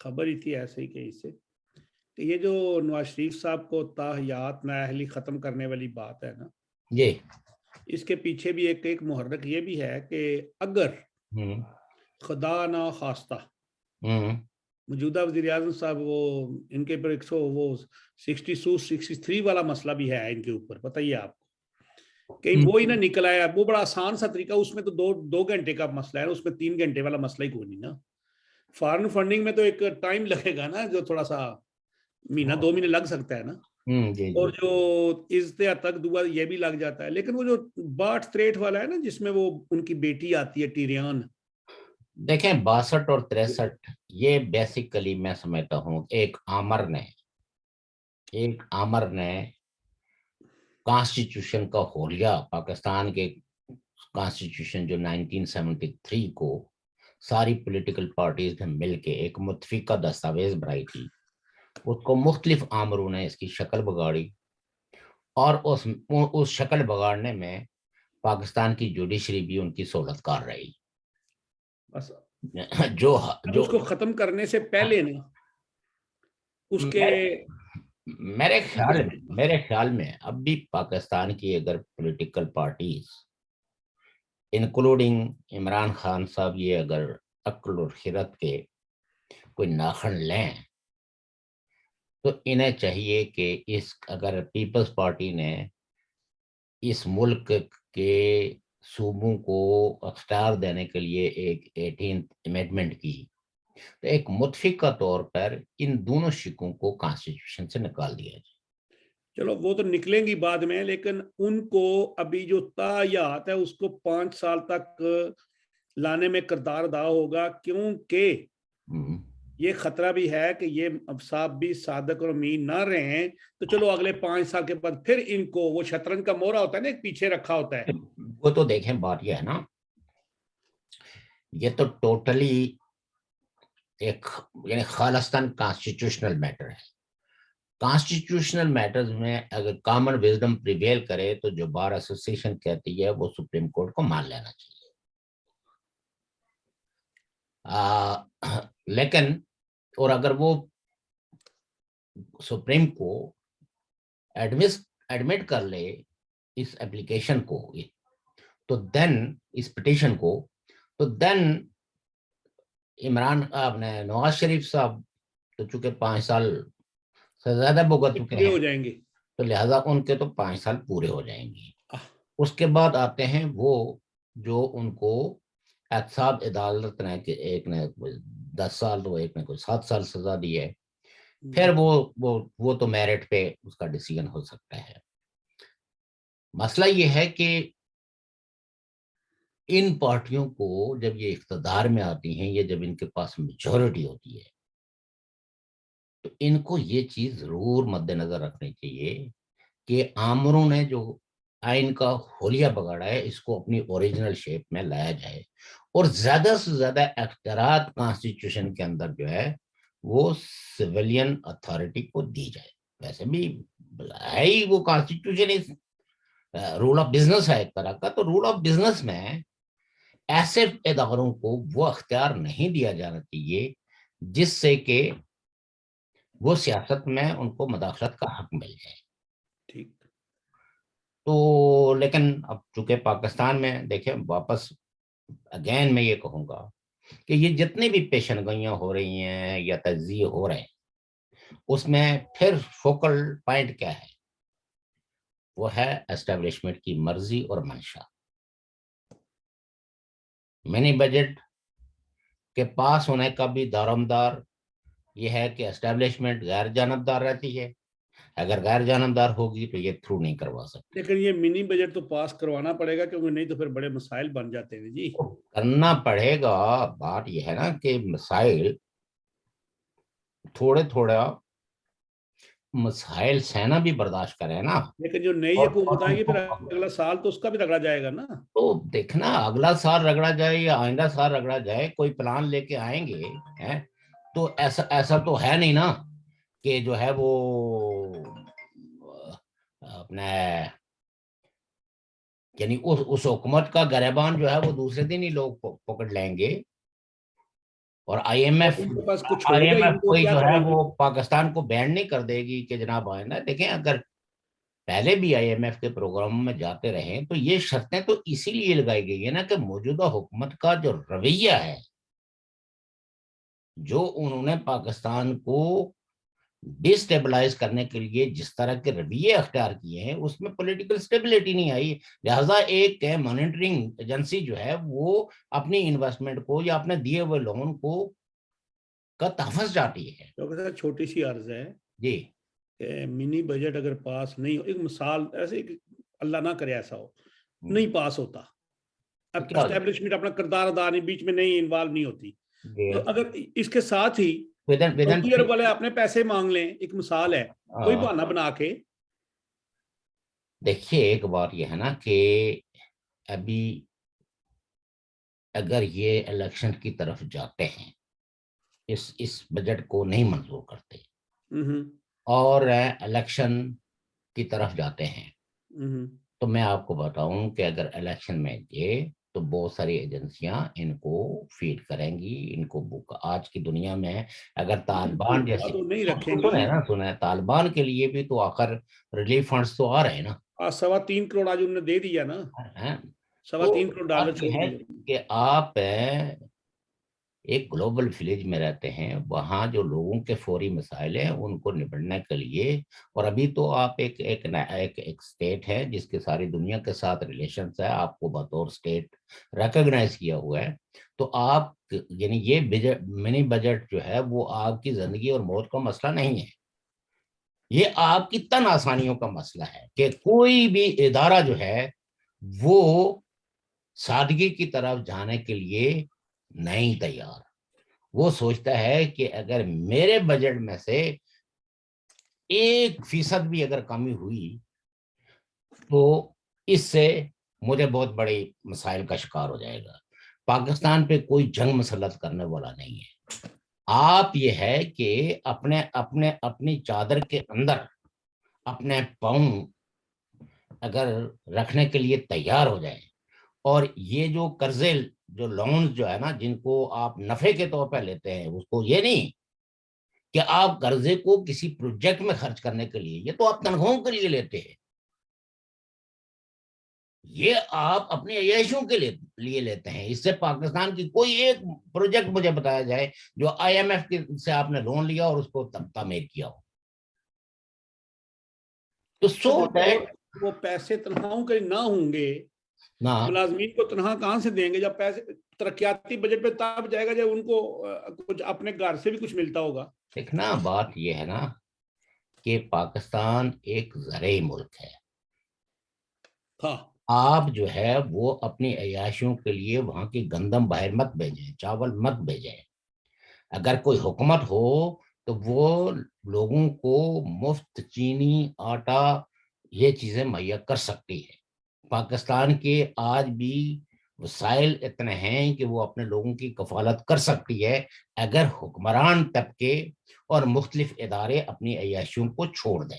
خبر ہی تھی ایسے ہی کہیں سے کہ یہ جو نواز شریف صاحب کو تاحیات نااہلی ختم کرنے والی بات ہے نا، جی اس کے پیچھے بھی ایک محرک یہ بھی ہے کہ اگر خدا نہ خواستہ موجودہ وزیر اعظم صاحب وہ ان کے پر 63 والا مسئلہ بھی ہے ان کے اوپر، بتائیے آپ کو کہیں وہی نہ نکل آیا، وہ بڑا آسان سا طریقہ، اس میں تو دو گھنٹے کا مسئلہ ہے، اس میں 3 گھنٹے والا مسئلہ ہی کوئی نہیں نا. فارن فنڈنگ میں تو ایک ٹائم لگے گا نا، جو تھوڑا سا مہینہ 2 مہینے لگ سکتا ہے نا، اور جو ازدیا تک دعا یہ بھی لگ جاتا ہے. لیکن وہ جو 62-63 والا ہے نا، جس میں وہ ان کی بیٹی آتی ہے ٹیریان، دیکھیں 62 اور 63 یہ بیسیکلی میں سمجھتا ہوں ایک آمر نے کانسٹیٹیوشن کا حولیہ، پاکستان کے کانسٹیٹیوشن جو 1973 کو ساری پولیٹیکل پارٹیز نے مل کے ایک متفقہ دستاویز بنائی تھی، اس کو مختلف آمروں نے اس کی شکل بگاڑی، اور اس شکل بگاڑنے میں پاکستان کی جوڈیشری بھی ان کی سہولت کار رہی. جو اس کو ختم کرنے سے پہلے نا اس کے میرے خیال میں اب بھی پاکستان کی اگر political parties including Imran Khan صاحب یہ اگر عقل اور خرد کے کوئی ناخن لیں تو انہیں چاہیے کہ اگر پیپلز پارٹی نے اس ملک کے صوبوں کو اختیار دینے کے لیے ایک 18th امینڈمنٹ کی، تو ایک متفقہ طور پر ان دونوں شکوں کو کانسٹیٹیوشن سے نکال دیا جائے. چلو وہ تو نکلیں گی بعد میں، لیکن ان کو ابھی جو تاحیات ہے اس کو 5 سال تک لانے میں کردار ادا ہوگا، کیونکہ یہ خطرہ بھی ہے کہ یہ اب صاحب بھی صادق اور امین نہ رہیں تو چلو اگلے 5 سال کے بعد پھر ان کو وہ شطرنج کا مورا ہوتا ہے نا، ایک پیچھے رکھا ہوتا ہے. وہ تو دیکھیں بات یہ ہے نا، یہ تو ٹوٹلی ایک یعنی خالصتاً کانسٹیٹیوشنل میٹر ہے. کانسٹیٹیوشنل میٹرز میں اگر کامن وزڈم پریویل کرے تو جو بار ایسوسی ایشن کہتی ہے وہ سپریم کورٹ کو مان لینا چاہیے. لیکن اور اگر وہ سپریم کو ایڈمٹ کر لے اس اپلیکیشن کو، تو دین اس پٹیشن کو، تو دین نواز شریف صاحب تو چونکہ 5 سال سے زیادہ بھگت چکے ہیں، ہو جائیں گے، تو لہذا ان کے تو 5 سال پورے ہو جائیں گے. اس کے بعد آتے ہیں وہ جو ان کو احتساب عدالت نے کہ ایک نے 10 سال تو ایک نے کوئی 7 سال سزا دی ہے، پھر وہ تو میرٹ پہ اس کا ڈیسیژن ہو سکتا ہے. مسئلہ یہ ہے کہ ان پارٹیوں کو جب یہ اقتدار میں آتی ہیں، یہ جب ان کے پاس میجورٹی ہوتی ہے، تو ان کو یہ چیز ضرور مد نظر رکھنی چاہیے کہ آمروں نے جو آئین کا حولیہ بگاڑا ہے اس کو اپنی اوریجنل شیپ میں لایا جائے، اور زیادہ سے زیادہ اختیارات کانسٹیٹیوشن کے اندر جو ہے وہ سویلین اتھارٹی کو دی جائے. ویسے بھی ہے ہی وہ کانسٹیٹیوشن رول آف بزنس ہے ایک طرح کا، تو رول آف بزنس میں ایسے اداروں کو وہ اختیار نہیں دیا جانا چاہیے جس سے کہ وہ سیاست میں ان کو مداخلت کا حق مل جائے. ٹھیک. تو لیکن اب چونکہ پاکستان میں دیکھیں واپس اگین میں یہ کہوں گا کہ یہ جتنی بھی پیشن گوئیاں ہو رہی ہیں یا تجزیے ہو رہے ہیں، اس میں پھر فوکل پوائنٹ کیا ہے؟ وہ ہے اسٹیبلشمنٹ کی مرضی اور منشا. منی بجٹ کے پاس ہونے کا بھی دارومدار یہ ہے کہ اسٹیبلشمنٹ غیر جانبدار رہتی ہے، اگر غیر جانبدار ہوگی تو یہ تھرو نہیں کروا سکتے. لیکن یہ منی بجٹ تو پاس کروانا پڑے گا، کیونکہ نہیں تو پھر بڑے مسائل بن جاتے ہیں جی. کرنا پڑے گا. بات یہ ہے نا کہ مسائل تھوڑا مسائل سہنا بھی برداشت کرے نا. لیکن جو نئی حکومت آئے گی پھر اگلا سال تو اس کا بھی رگڑا جائے گا نا. تو دیکھنا اگلا سال رگڑا جائے یا آئندہ سال رگڑا جائے، کوئی پلان لے کے آئیں گے. تو ایسا تو ہے نہیں نا کہ جو ہے وہ اپنے یعنی اس حکومت کا گریبان جو ہے وہ دوسرے دن ہی لوگ پکڑ لیں گے. اور آئی ایم ایف ان کے پاس کچھ ہوگا ہی، وہ کوئی کیا جو ہے کریں گے؟ وہ پاکستان کو بین نہیں کر دے گی کہ جناب آئندہ دیکھیں، اگر پہلے بھی آئی ایم ایف کے پروگراموں میں جاتے رہے تو یہ شرطیں تو اسی لیے لگائی گئی ہے نا کہ موجودہ حکومت کا جو رویہ ہے، جو انہوں نے پاکستان کو ڈسٹیبلائز کرنے کے لیے جس طرح کے رویے اختیار کیے ہیں، اس میں پولیٹیکل سٹیبلٹی نہیں آئی، لہٰذا ایک مانیٹرنگ ایجنسی جو ہے وہ اپنی انویسٹمنٹ کو یا اپنے دیے ہوئے لون کو کا تحفظ چاہتی ہے۔ ڈاکٹر صاحب چھوٹی سی عرض ہے جی کہ منی بجٹ اگر پاس نہیں ہو، ایک مثال ایسے اللہ نہ کرے ایسا ہو، نہیں پاس ہوتا، اب تو کیا ہو جائے اسٹیبلشمنٹ اپنا کردار ادا نہیں، بیچ میں نہیں انوالو نہیں ہوتی، جی تو اگر اس کے ساتھ ہی ودن سعودی عرب والے اپنے پیسے مانگ لیں، ایک مثال ہے، کوئی بہانہ بنا کے۔ دیکھیے ایک بات یہ ہے نا کہ ابھی اگر یہ الیکشن کی طرف جاتے ہیں، اس بجٹ کو نہیں منظور کرتے اور الیکشن کی طرف جاتے ہیں، تو میں آپ کو بتاؤں کہ اگر الیکشن میں گئے تو بہت ساری ایجنسیاں ان کو فیڈ کریں گی، ان کو بک آج کی دنیا میں اگر طالبان جیسی تو نہیں رکھیں گی، سنیں طالبان کے لیے بھی تو آخر ریلیف فنڈز تو آ رہے ہیں نا، 3.25 کروڑ آج انہوں نے دے دیا نا، تو 3.25 کروڑ ڈالر بات چھوڑ یہ ہے دیا۔ کہ آپ ایک گلوبل ولیج میں رہتے ہیں، وہاں جو لوگوں کے فوری مسائل ہیں ان کو نپٹنے کے لیے، اور ابھی تو آپ ایک اسٹیٹ ہے جس کے ساری دنیا کے ساتھ ریلیشنز ہے، آپ کو بطور اسٹیٹ ریکگنائز کیا ہوا ہے، تو آپ یعنی یہ منی بجٹ جو ہے وہ آپ کی زندگی اور موت کا مسئلہ نہیں ہے، یہ آپ کی تن آسانیوں کا مسئلہ ہے کہ کوئی بھی ادارہ جو ہے وہ سادگی کی طرف جانے کے لیے نہیں تیار، وہ سوچتا ہے کہ اگر میرے بجٹ میں سے 1% بھی اگر کمی ہوئی تو اس سے مجھے بہت بڑے مسائل کا شکار ہو جائے گا۔ پاکستان پہ کوئی جنگ مسلط کرنے والا نہیں ہے، آپ یہ ہے کہ اپنی چادر کے اندر اپنے پاؤں اگر رکھنے کے لیے تیار ہو جائیں، اور یہ جو قرضے جو لونز جو ہے نا جن کو آپ نفع کے طور پہ لیتے ہیں، اس کو یہ نہیں کہ آپ قرضے کو کسی پروجیکٹ میں خرچ کرنے کے لیے، یہ تو آپ تنخواہوں کے لیے لیتے ہیں، یہ آپ اپنی عیاشوں کے لیے لیتے ہیں، اس سے پاکستان کی کوئی ایک پروجیکٹ مجھے بتایا جائے جو آئی ایم ایف سے آپ نے لون لیا اور اس کو تعمیر کیا ہو، تو سو دیٹ وہ پیسے تنخواہوں کے نہ ہوں گے، ملازمین کو تنخواہ کہاں سے دیں گے؟ جب پیسے ترقیاتی بجٹ پہ تب جائے گا جب ان کو کچھ اپنے گھر سے بھی کچھ ملتا ہوگا۔ دیکھنا بات یہ ہے نا کہ پاکستان ایک زرعی ملک ہے، ہاں آپ جو ہے وہ اپنی عیاشیوں کے لیے وہاں کی گندم باہر مت بھیجیں، چاول مت بھیجیں، اگر کوئی حکومت ہو تو وہ لوگوں کو مفت چینی آٹا یہ چیزیں مہیا کر سکتی ہے، پاکستان کے آج بھی وسائل اتنے ہیں کہ وہ اپنے لوگوں کی کفالت کر سکتی ہے اگر حکمران طبقے اور مختلف ادارے اپنی عیاشیوں کو چھوڑ دیں۔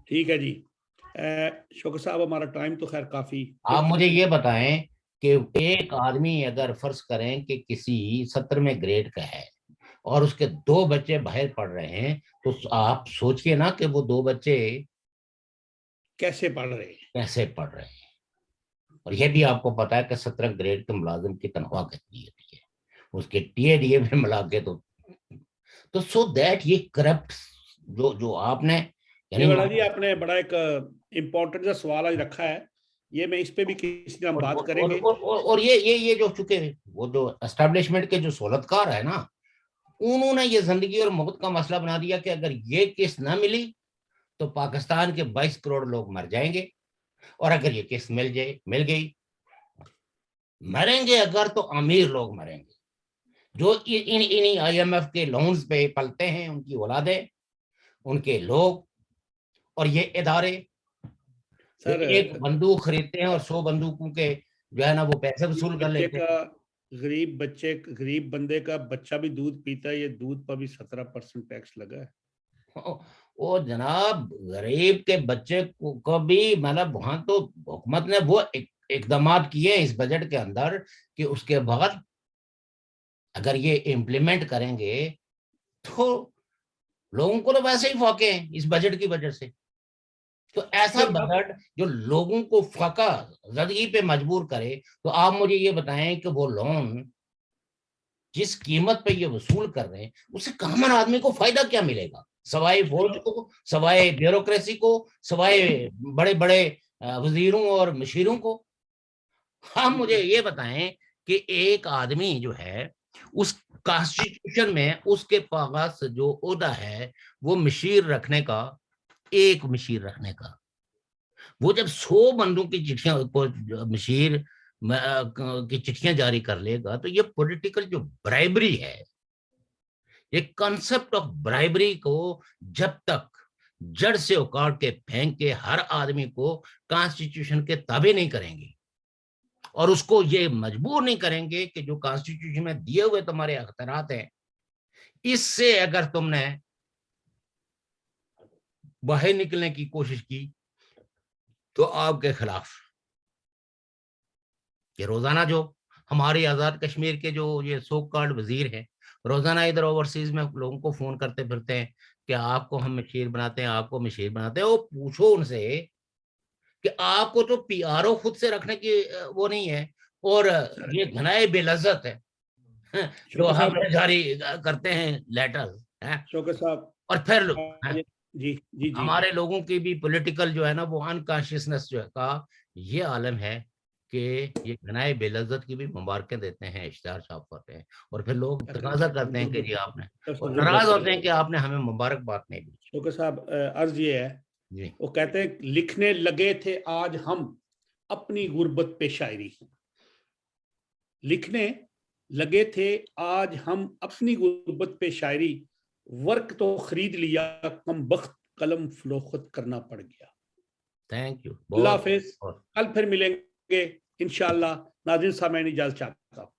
ٹھیک ہے جی، شوکر صاحب ہمارا ٹائم تو خیر کافی، آپ مجھے یہ بتائیں کہ ایک آدمی اگر فرض کریں کہ کسی 70ویں گریڈ کا ہے اور اس کے 2 بچے باہر پڑھ رہے ہیں، تو آپ سوچئے نا کہ وہ 2 بچے کیسے پڑھ رہے ہیں؟ کیسے پڑھ رہے ہیں، اور یہ بھی آپ کو پتا ہے کہ 17 گریڈ کے ملازم کی تنخواہ کتنی ہوتی ہے، اس کے ٹی اے ڈی اے میں ملا کے تو سو دیٹ یہ کرپٹ جو آپ نے جی آپ نے بڑا ایک امپورٹنٹ سوال آج رکھا ہے، یہ میں اس پہ بھی کسی دن بات کریں گے، اور یہ جو چکے وہ جو اسٹیبلشمنٹ کے جو سہولتکار ہے نا، انہوں نے یہ زندگی اور موت کا مسئلہ بنا دیا کہ اگر یہ قسط نہ ملی تو پاکستان کے 22 کروڑ لوگ مر جائیں گے، اور اگر یہ قسط مل گئی مریں گے اگر تو امیر لوگ مریں گے جو انہی آئی ایم ایف کے لونز پہ پلتے ہیں، ان کی اولادیں، ان کے لوگ، اور یہ ادارے جو ایک بندوق خریدتے ہیں اور 100 بندوقوں کے جو ہے نا وہ پیسے وصول کر لیتے ہیں۔ غریب بندے کا بچہ بھی دودھ پیتا ہے، یہ دودھ پر بھی 17% ٹیکس لگا ہے۔ وہ جناب غریب کے بچے کو بھی مطلب وہاں تو حکومت نے وہ اقدامات کیے اس بجٹ کے اندر کہ اس کے بعد اگر یہ امپلیمنٹ کریں گے تو لوگوں کو تو ویسے ہی فاقے ہیں اس بجٹ کی وجہ سے. تو ایسا بجٹ جو لوگوں کو فقہ زدگی پہ مجبور کرے. تو آپ مجھے یہ بتائیں کہ وہ لون جس قیمت پہ یہ وصول کر رہے ہیں اس سے کامن آدمی کو فائدہ کیا ملے گا, سوائے فوج کو, سوائے بیوروکریسی کو, سوائے بڑے بڑے وزیروں اور مشیروں کو. ہم مجھے یہ بتائیں کہ ایک آدمی جو ہے اس کانسٹیٹیوشن میں اس کے پاس جو عہدہ ہے وہ مشیر رکھنے کا, ایک مشیر رکھنے کا, وہ جب 100 بندوں کی چٹھیاں کو مشیر کی چٹھیاں جاری کر لے گا تو یہ پولیٹیکل جو برائبری ہے, یہ کنسپٹ آف برائبری کو جب تک جڑ سے اکاڑ کے پھینک کے ہر آدمی کو کانسٹیٹیوشن کے تابع نہیں کریں گے اور اس کو یہ مجبور نہیں کریں گے کہ جو کانسٹیٹیوشن میں دیے ہوئے تمہارے اختیارات ہیں اس سے اگر تم نے باہر نکلنے کی کوشش کی تو آپ کے خلاف. کہ روزانہ جو ہماری آزاد کشمیر کے جو یہ سو کالڈ وزیر ہیں روزانہ ادھر اوورسیز میں لوگوں کو فون کرتے پھرتے ہیں کہ آپ کو ہم مشیر بناتے ہیں, آپ کو مشیر بناتے ہیں. وہ پوچھو ان سے کہ آپ کو تو پی آر او خود سے رکھنے کی وہ نہیں ہے اور یہ گھنائے بے لذت ہے جو ہم جاری کرتے ہیں لیٹر. شوکت صاحب اور پھر جی جی ہمارے لوگوں کی بھی پولیٹیکل جو ہے نا وہ انکانشیسنس جو ہے کا یہ عالم ہے کہ یہ گنائے بے لذت کی بھی مبارکیں دیتے ہیں, اشتہار چھاپ کرتے ہیں اور پھر لوگ تقاضا کرتے ہیں کہ جی آپ نے, ناراض ہوتے ہیں کہ آپ نے ہمیں مبارکباد نہیں دی. شوکت صاحب عرض یہ ہے جی, وہ کہتے ہیں لکھنے لگے تھے آج ہم اپنی غربت پہ شاعری, لکھنے لگے تھے آج ہم اپنی غربت پہ شاعری, ورک تو خرید لیا کم بخت قلم فروخت کرنا پڑ گیا. تھینک یو, اللہ حافظ, کل پھر ملیں گے انشاءاللہ. ناظرین سامعین اجازت چاہتا ہوں.